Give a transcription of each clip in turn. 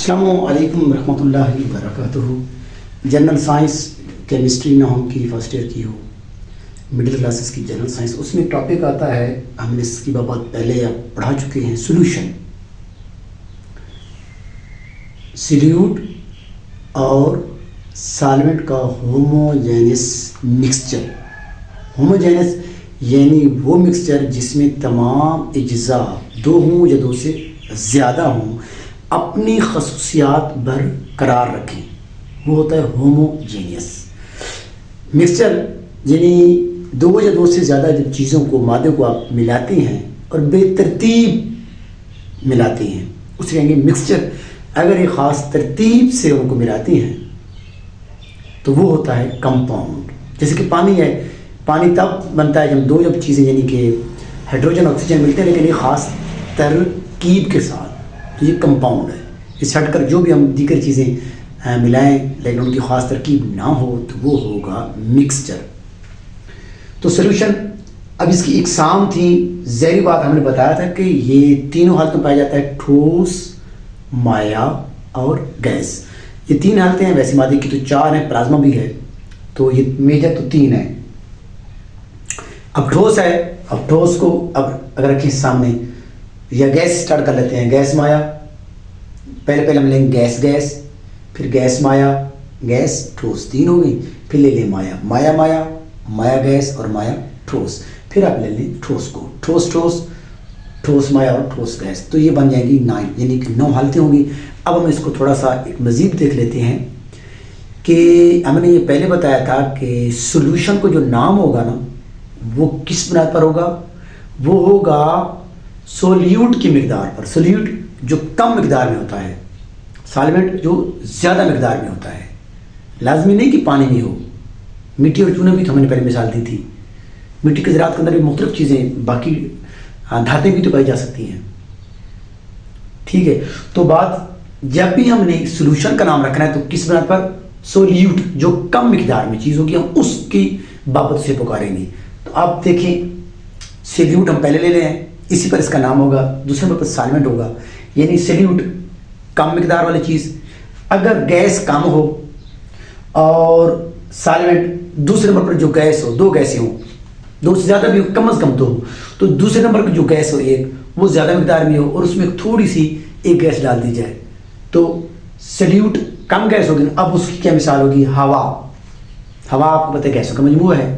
السلام علیکم ورحمۃ اللہ وبرکاتہ۔ جنرل سائنس کیمسٹری نہ ہو کی فرسٹ ایئر کی ہو، مڈل کلاسز کی جنرل سائنس، اس میں ٹاپک آتا ہے، ہم نے اس کی بات پہلے پڑھا چکے ہیں، سولوشن، سلیوٹ اور سالوینٹ کا ہوموجینس مکسچر۔ ہوموجینس یعنی وہ مکسچر جس میں تمام اجزاء دو ہوں یا دو سے زیادہ ہوں اپنی خصوصیات برقرار رکھیں، وہ ہوتا ہے ہوموجینیس مکسچر۔ یعنی دو یا دو سے زیادہ جب چیزوں کو، مادے کو آپ ملاتے ہیں اور بے ترتیب ملاتے ہیں، اسے کہیں گے مکسچر۔ اگر ایک خاص ترتیب سے ان کو ملاتے ہیں تو وہ ہوتا ہے کمپاؤنڈ۔ جیسے کہ پانی ہے، پانی تب بنتا ہے جب دو چیزیں یعنی کہ ہائیڈروجن آکسیجن ملتے ہیں لیکن ایک خاص ترکیب کے ساتھ، تو یہ کمپاؤنڈ ہے۔ اس ہٹ کر جو بھی ہم دیگر چیزیں ملائیں لیکن ان کی خاص ترکیب نہ ہو تو وہ ہوگا مکسچر۔ تو سولوشن، اب اس کی اقسام تھی، ذیلی بات ہم نے بتایا تھا کہ یہ تینوں حالتوں میں پایا جاتا ہے، ٹھوس، مائع اور گیس۔ یہ تین حالتیں ہیں، ویسے مادے کی تو چار ہیں، پلازما بھی ہے، تو یہ میجر تو تین ہیں۔ اب ٹھوس ہے، اب ٹھوس کو اب اگر رکھیں سامنے یا گیس سٹارٹ کر لیتے ہیں، گیس مائع، پہلے ہم لیں گے گیس، پھر گیس مائع، گیس ٹھوس، تین ہو گئی، پھر لے لیں مائع، مائع گیس اور مائع ٹھوس، پھر آپ لے لیں ٹھوس کو، ٹھوس مائع اور ٹھوس گیس، تو یہ بن جائے گی 9، یعنی کہ 9 حالتیں ہوں گی۔ اب ہم اس کو تھوڑا سا ایک مزید دیکھ لیتے ہیں کہ ہم نے یہ پہلے بتایا تھا کہ سولوشن کو جو نام ہوگا نا وہ کس بنیاد پر ہوگا، وہ ہوگا سولیوٹ کی مقدار پر۔ سولیوٹ جو کم مقدار میں ہوتا ہے، سالوینٹ جو زیادہ مقدار میں ہوتا ہے۔ لازمی نہیں کہ پانی میں ہو، مٹی اور چونے بھی تو ہم نے پہلے مثال دی تھی، مٹی کے زراعت کے اندر بھی مختلف چیزیں، باقی دھاتیں بھی تو پائی جا سکتی ہیں، ٹھیک ہے۔ تو بات جب بھی ہم نے سولوشن کا نام رکھنا ہے تو کس بنیاد پر، سولیوٹ جو کم مقدار میں چیز ہوگی ہم اس کی بابت سے پکاریں گے۔ تو آپ دیکھیں سلیوٹ ہم پہلے لے لیں، اسی پر اس کا نام ہوگا، دوسرے نمبر پر سالوینٹ ہوگا، یعنی سلیوٹ کم مقدار والی چیز۔ اگر گیس کم ہو اور سالوینٹ دوسرے نمبر پر جو گیس ہو، دو گیسیں ہوں، دو سے زیادہ بھی ہو، کم از کم دو ہو، تو دوسرے نمبر پر جو گیس ہو ایک، وہ زیادہ مقدار میں ہو اور اس میں تھوڑی سی ایک گیس ڈال دی جائے تو سلیوٹ کم گیس ہوگی۔ اب اس کی کیا مثال ہوگی، ہوا آپ کو پتہ ہے گیسوں کا مجموعہ ہے۔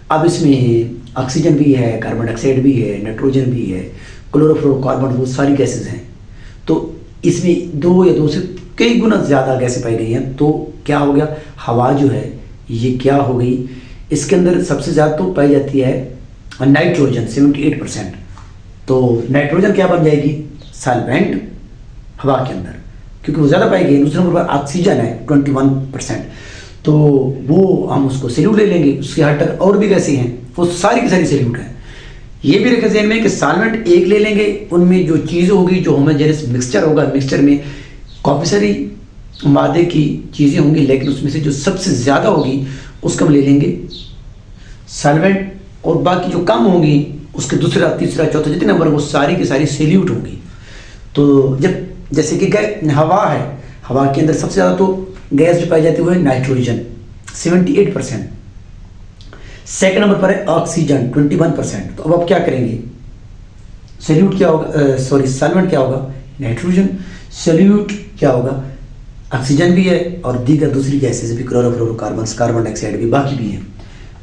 اب اس میں آکسیجن بھی ہے، کاربن ڈائی آکسائڈ بھی ہے، نائٹروجن بھی ہے، کلورو فلورو کاربن، وہ ساری گیسز ہیں۔ تو اس میں دو یا دو سے کئی گنا زیادہ گیسیں پائی گئی ہیں، تو کیا ہو گیا، ہوا جو ہے یہ کیا ہو گئی، اس کے اندر سب سے زیادہ تو پائی جاتی ہے نائٹروجن 78%، تو نائٹروجن کیا بن جائے گی، سالوینٹ ہوا کے اندر، کیونکہ وہ زیادہ پائی گئی۔ دوسرے نمبر پر آکسیجن ہے 21%، تو وہ ہم اس کو سلیوٹ لے لیں گے۔ اس کے ہٹ تک اور بھی گیسیں ہیں، وہ ساری کی ساری سلیوٹ ہیں۔ یہ بھی رکھیں ذہن میں کہ سالوینٹ ایک لے لیں گے، ان میں جو چیز ہوگی، جو ہوموجینس مکسچر ہوگا، مکسچر میں کافی ساری مادے کی چیزیں ہوں گی، لیکن اس میں سے جو سب سے زیادہ ہوگی اس کو ہم لے لیں گے سالوینٹ، اور باقی جو کم ہوں گی اس کے دوسرا تیسرا چوتھا جتنے نمبر وہ ساری کی ساری سلیوٹ ہوں گی۔ تو جب جیسے کہ ہوا ہے، ہوا کے اندر سب سے زیادہ تو گیس جو پائی جاتی ہے وہ ہے نائٹروجن 78%، سیکنڈ نمبر پر ہے آکسیجن 21%۔ تو اب آپ کیا کریں گے، سلیوٹ کیا ہوگا، سالوینٹ کیا ہوگا، نائٹروجن، سلیوٹ کیا ہوگا، آکسیجن بھی ہے اور دیگر دوسری گیسز بھی، کلورو فلورو کاربنس، کاربن ڈائی آکسائڈ بھی، باقی بھی ہیں۔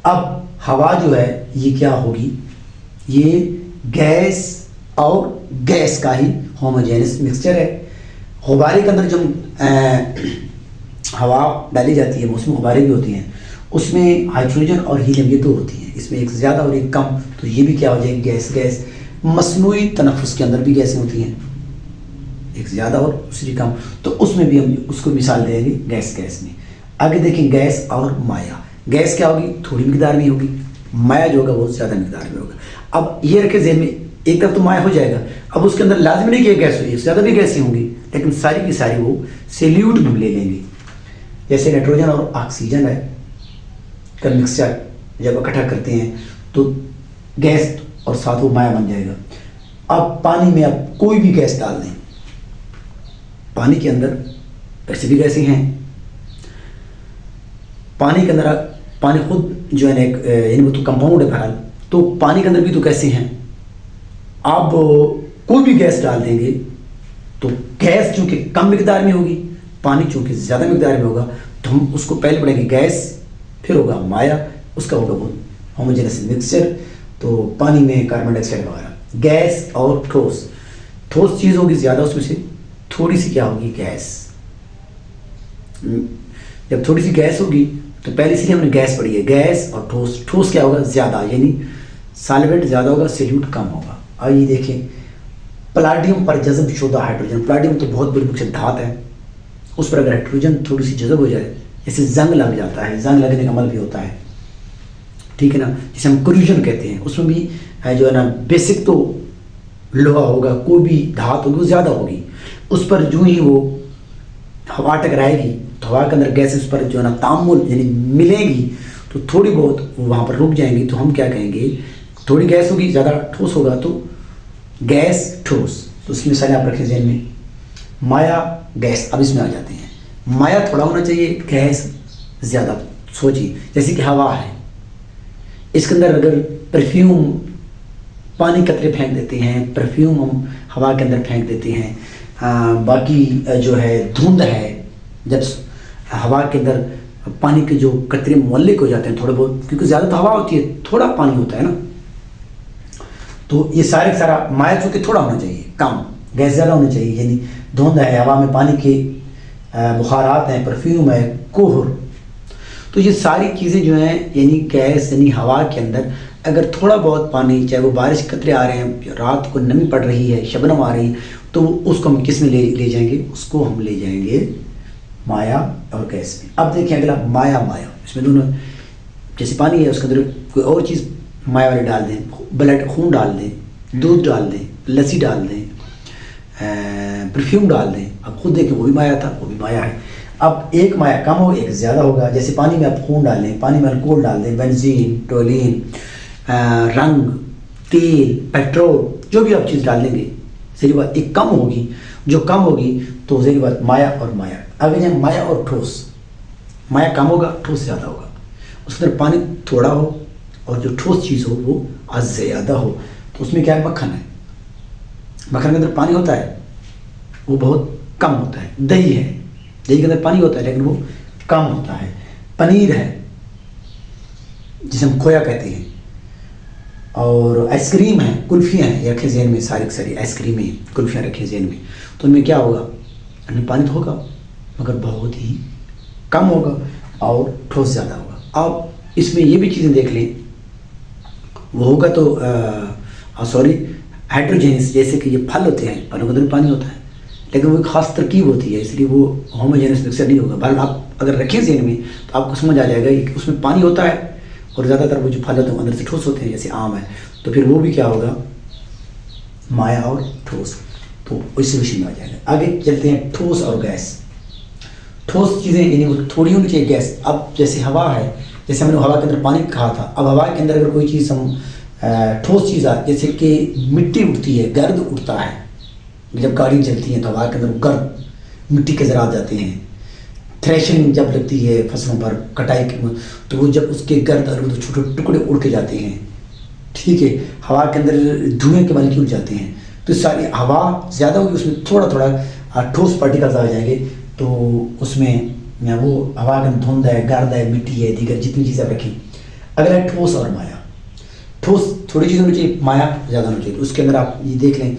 اب ہوا جو ہے یہ کیا ہوگی، یہ گیس اور گیس کا ہی ہوموجینس مکسچر ہے۔ غبارے کے اندر جب ہوا ڈالی جاتی ہے، موسمی غبارے بھی ہوتی ہیں، اس میں ہائیڈروجن اور ہیلیم یہ دو ہوتی ہیں، اس میں ایک زیادہ اور ایک کم، تو یہ بھی کیا ہو جائے گی، گیس۔ مصنوعی تنفس کے اندر بھی گیسیں ہوتی ہیں، ایک زیادہ اور دوسری کم، تو اس میں بھی ہم اس کو مثال دیں گے گیس میں۔ آگے دیکھیں گیس اور مائع، گیس کیا ہوگی، تھوڑی مقدار میں ہوگی، مائع جو ہوگا وہ زیادہ مقدار میں ہوگا۔ اب یہ رکھے ذہن میں، ایک طرف تو مائع ہو جائے گا، اب اس کے اندر لازم نہیں کہ گیس ہوگی، زیادہ بھی گیسیں ہوں گی، لیکن ساری کی ساری وہ سلیوٹ بھی لے لیں گے۔ جیسے نائٹروجن اور آکسیجن ہے کا مکسچر جب اکٹھا کرتے ہیں تو گیس اور ساتھ وہ مائع بن جائے گا۔ اب پانی میں آپ کوئی بھی گیس ڈال دیں، پانی کے اندر ویسے بھی گیسیں ہیں، پانی کے اندر پانی خود جو ہے نا ایک یعنی وہ تو کمپاؤنڈ ہے بہرحال، تو پانی کے اندر بھی تو گیسیں ہیں. آپ کوئی بھی گیس ڈال دیں گے تو گیس چونکہ کم مقدار میں ہوگی، پانی چونکہ زیادہ مقدار میں ہوگا، تو ہم اس کو پہلے پڑھیں گے گیس، پھر ہوگا مایا، اس کا ہوگا وہ ہوموجینس مکسچر. تو پانی میں کاربن ڈائی آکسائڈ وغیرہ. گیس اور ٹھوس، ٹھوس چیز ہوگی زیادہ، اس میں سے تھوڑی سی کیا ہوگی گیس. جب تھوڑی سی گیس ہوگی تو پہلے سے ہی ہم نے گیس پڑھی ہے، گیس اور ٹھوس. ٹھوس کیا ہوگا زیادہ، یعنی سالوینٹ زیادہ ہوگا، سیلیوٹ کم ہوگا. آئیے دیکھیں پلاٹیم پر جذب شدہ ہائیڈروجن. پلاٹیم تو بہت بڑی مقصد دھات ہے، اس پر اگر ہائیڈروجن تھوڑی سی جذب ہو جائے، جیسے زنگ لگ جاتا ہے، زنگ لگنے کا عمل بھی ہوتا ہے، ٹھیک ہے نا، جسے ہم کروژن کہتے ہیں. اس میں بھی جو ہے نا بیسک تو لوہا ہوگا، کوئی بھی دھات ہوگی وہ زیادہ ہوگی، اس پر جو ہی وہ ہوا ٹکرائے گی تو ہوا کے اندر گیسز پر جو ہے نا تعامل یعنی ملے گی تو تھوڑی بہت وہاں پر رک جائیں گی. تو ہم کیا کہیں گے، تھوڑی گیس ہوگی زیادہ ٹھوس ہوگا تو گیس ٹھوس. تو اس کی مثالیں آپ رکھیں ذہن میں. مایا گیس، اب اس میں آ جاتے ہیں. مایا تھوڑا ہونا چاہیے، گیس زیادہ. سوچیے جیسے کہ ہوا ہے، اس کے اندر اگر پرفیوم پانی قطرے پھینک دیتے ہیں، پرفیوم ہم ہوا کے اندر پھینک دیتے ہیں، باقی جو ہے دھند ہے، جب ہوا کے اندر پانی کے جو قطرے معلق ہو جاتے ہیں تھوڑے بہت، کیونکہ زیادہ تو ہوا ہوتی ہے، تھوڑا پانی ہوتا ہے نا، تو یہ سارا مایا چونکہ تھوڑا ہونا چاہیے، کم. گیس زیادہ ہونی چاہیے، یعنی دھند ہے، ہوا میں پانی کے بخارات ہیں، پرفیوم ہے، کوہر. تو یہ ساری چیزیں جو ہیں یعنی گیس یعنی ہوا کے اندر اگر تھوڑا بہت پانی، چاہے وہ بارش قطرے آ رہے ہیں، رات کو نمی پڑ رہی ہے، شبنم آ رہی ہے، تو اس کو ہم کس میں لے جائیں گے، اس کو ہم لے جائیں گے مایا اور گیس میں. اب دیکھیں اگلا مایا. اس میں دونوں جیسے پانی ہے اس کے اندر کوئی اور چیز مایا والی ڈال دیں، بلڈ خون ڈال دیں، دودھ ڈال دیں، لسی ڈال دیں، پرفیوم ڈال دیں. اب خود دیکھیں وہ بھی مایا تھا، وہ بھی مایا ہے. اب ایک مایا کم ہو، ایک زیادہ ہوگا. جیسے پانی میں آپ خون ڈال دیں، پانی میں الکول ڈال دیں، بنزین، ٹولین، رنگ، تیل، پیٹرول، جو بھی آپ چیز ڈال دیں گے، صحیح بات ایک کم ہوگی. جو کم ہوگی تو صحیح بات مایا اور مایا. اگر جائیں مایا اور ٹھوس، مایا کم ہوگا، ٹھوس زیادہ ہوگا. اس کے اندر پانی تھوڑا ہو اور جو ٹھوس چیز ہو وہ آج زیادہ ہو. تو اس میں کیا ہے، مکھن ہے. مکھن کے اندر پانی ہوتا ہے، وہ بہت کم ہوتا ہے. دہی ہے، دہی کے اندر پانی ہوتا ہے لیکن وہ کم ہوتا ہے. پنیر ہے جسے ہم کھویا کہتے ہیں، اور آئس کریم ہے، کلفیاں ہیں. یہ رکھیں ذہن میں، ساری آئس کریمیں، کلفیاں رکھیں ذہن میں. تو ان میں کیا ہوگا، ان میں پانی تو ہوگا مگر بہت ہی کم ہوگا اور ٹھوس زیادہ ہوگا. اب اس میں یہ بھی چیزیں دیکھ لیں، وہ ہوگا تو ہائیڈروجینس، جیسے کہ یہ پھل ہوتے ہیں، پھلوں کے اندر پانی ہوتا ہے لیکن وہ ایک خاص ترکیب ہوتی ہے، اس لیے وہ ہوموجینس مکسچر نہیں ہوگا. بہرحال آپ اگر رکھیں ذہن میں تو آپ کو سمجھ آ جائے گا کہ اس میں پانی ہوتا ہے اور زیادہ تر وہ جو پھل ہوتے ہیں اندر سے ٹھوس ہوتے ہیں، جیسے آم ہے. تو پھر وہ بھی کیا ہوگا، مایا اور ٹھوس. تو اس سولوشن میں آ جائے گا. آگے چلتے ہیں ٹھوس اور گیس. ٹھوس چیزیں یعنی وہ تھوڑی ہونی چاہیے گیس. اب جیسے ہوا ہے، جیسے ہم نے ہوا کے اندر پانی کہا تھا، اب ہوا کے اندر اگر کوئی چیز ہم ٹھوس چیز آتی، جیسے کہ مٹی اڑتی ہے، گرد اڑتا ہے، جب گاڑی چلتی ہے تو ہوا کے اندر گرد مٹی کے ذرات جاتے ہیں. تھریشنگ جب لگتی ہے فصلوں پر، کٹائی کے تو وہ جب اس کے گرد اور چھوٹے ٹکڑے اڑ کے جاتے ہیں، ٹھیک ہے. ہوا کے اندر دھوئیں کے مالکیول جاتے ہیں، تو ساری ہوا زیادہ ہوگی، اس میں تھوڑا تھوڑا ٹھوس پارٹیکلز آ جائیں گے. تو اس میں وہ ہوا کے اندر دھند ہے، گرد ہے، مٹی ہے، دیگر جتنی چیزیں رکھیں. اگلا ہے ٹھوس اور مایا. ٹھوس تھوڑی چیز ہونی چاہیے، مایا زیادہ ہونی چاہیے. اس کے اندر آپ یہ دیکھ لیں،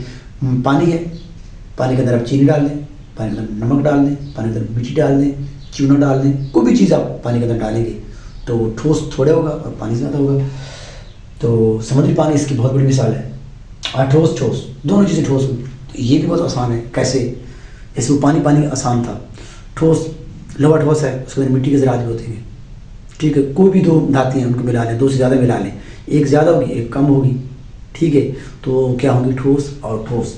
پانی ہے، پانی کے اندر آپ چینی ڈال دیں، پانی کے اندر نمک ڈال دیں، پانی کے اندر مٹی ڈال دیں، چونا ڈال دیں، کوئی بھی چیز آپ پانی کے اندر ڈالیں گے تو ٹھوس تھوڑے ہوگا اور پانی زیادہ ہوگا. تو سمندری پانی اس کی بہت بڑی مثال ہے. اور ٹھوس دونوں چیزیں ٹھوس ہوئی. تو یہ بھی بہت آسان ہے. کیسے، جیسے وہ پانی آسان تھا. ٹھوس لوہا ٹھوس ہے، اس کے اندر مٹی کے ذرات بھی ہوتے ہیں، ٹھیک ہے. کوئی بھی دو دھاتیں ہیں ان کو ملا لیں، دو سے زیادہ ملا لیں، ایک زیادہ ہوگی ایک کم ہوگی، ٹھیک ہے. تو کیا ہوں گی، ٹھوس اور ٹھوس.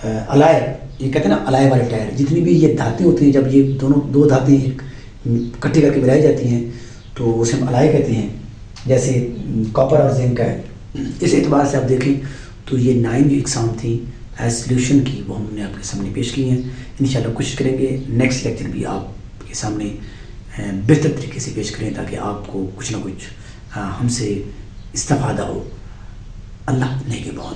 الائے، یہ کہتے ہیں نا الائے والے ٹائر. جتنی بھی یہ دھاتیں ہوتی ہیں، جب یہ دو دھاتیں ایک اکٹھی کر کے ملائی جاتی ہیں تو اسے ہم الائے کہتے ہیں. جیسے کاپر اور زنک کا ہے. اس اعتبار سے آپ دیکھیں تو یہ 9 جو اقسام تھیں ایز سلیوشن کی، وہ ہم نے آپ کے سامنے پیش کی ہیں. انشاءاللہ کوشش کریں گے نیکسٹ لیکچر بھی آپ کے سامنے بہتر طریقے سے پیش کریں تاکہ آپ کو کچھ نہ کچھ ہم سے استفادہ ہو. اللہ نگہبان.